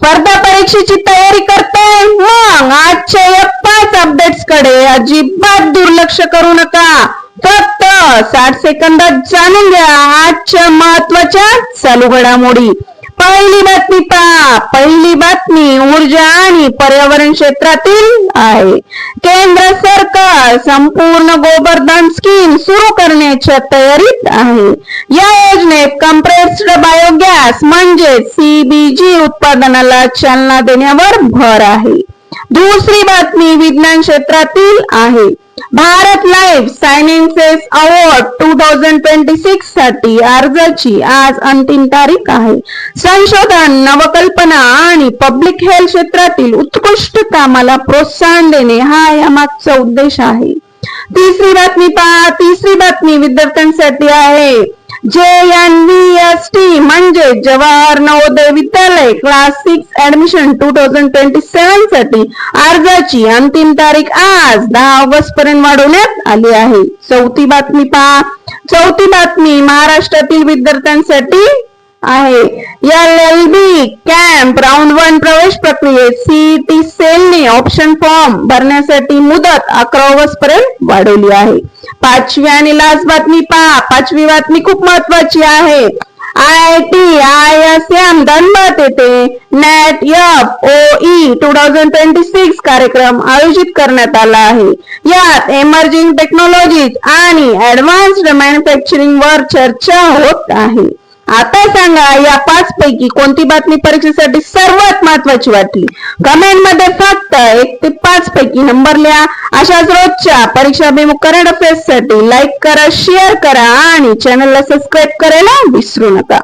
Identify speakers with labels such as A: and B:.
A: स्पर्धा परीक्षेची तयारी करते मग आजच्या या 5 अपडेट्स कडे अजिबात दुर्लक्ष करू नका. फक्त 60 सेकंदात जाणून घ्या आजच्या महत्वाच्या चालू घडामोडी. पहिली बातमी पहा. पहिली बातमी ऊर्जा आणि पर्यावरण क्षेत्रातील आहे. केंद्र सरकार संपूर्ण गोबरधन स्कीम सुरू करण्याच्या तयारीत आहे. या योजनेत कंप्रेस्ड बायोगॅस म्हणजे CBG उत्पादनाला चालना देण्यावर भर आहे. दुसरी बातमी विज्ञान क्षेत्रातील आहे. भारत लाईफ सायन्सेस अवॉर्ड 2026 साठी अर्जाची आज अंतिम तारीख आहे. संशोधन, नवकल्पना आणि पब्लिक हेल्थ क्षेत्रातील उत्कृष्ट कामाला प्रोत्साहन देणे हा यामागचा उद्देश आहे. तिसरी बातमी पहा. तिसरी बातमी विद्यार्थ्यांसाठी आहे. JNVST म्हणजे जवाहर नवोदय विद्यालय क्लास 6 ऍडमिशन 2027 साठी अर्जाची अंतिम तारीख आज 10 ऑगस्ट पर्यंत वाढवण्यात आली आहे. चौथी बातमी पहा. चौथी बातमी महाराष्ट्रातील विद्यार्थ्यांसाठी आहे. LLB कॅम्प राऊंड 1 प्रवेश प्रक्रियेत CET सेलने ऑप्शन फॉर्म भरण्यासाठी मुदत 11 ऑगस्ट पर्यंत वाढवली आहे. पाचवी आणि लास्ट बातमी पहा. पाचवी बातमी खूप महत्वाची आहे. IIT ISM धनबाद येथे NET FOE 2026 कार्यक्रम आयोजित करण्यात आला आहे. यात एमर्जिंग टेक्नॉलॉजीज आणि ऍडव्हान्स्ड मॅन्युफॅक्चरिंग वर चर्चा होत आहे. आता सांगा या 5 पैकी कोणती बातमी परीक्षेसाठी सर्वात महत्वाची वाटली. कमेंट मध्ये फक्त 1 ते 5 पैकी नंबर लिहा. अशाच रोजच्या परीक्षाभिमुख करंट अफेअर्स साठी लाईक करा, शेअर करा आणि चॅनलला सबस्क्राईब करायला विसरू नका.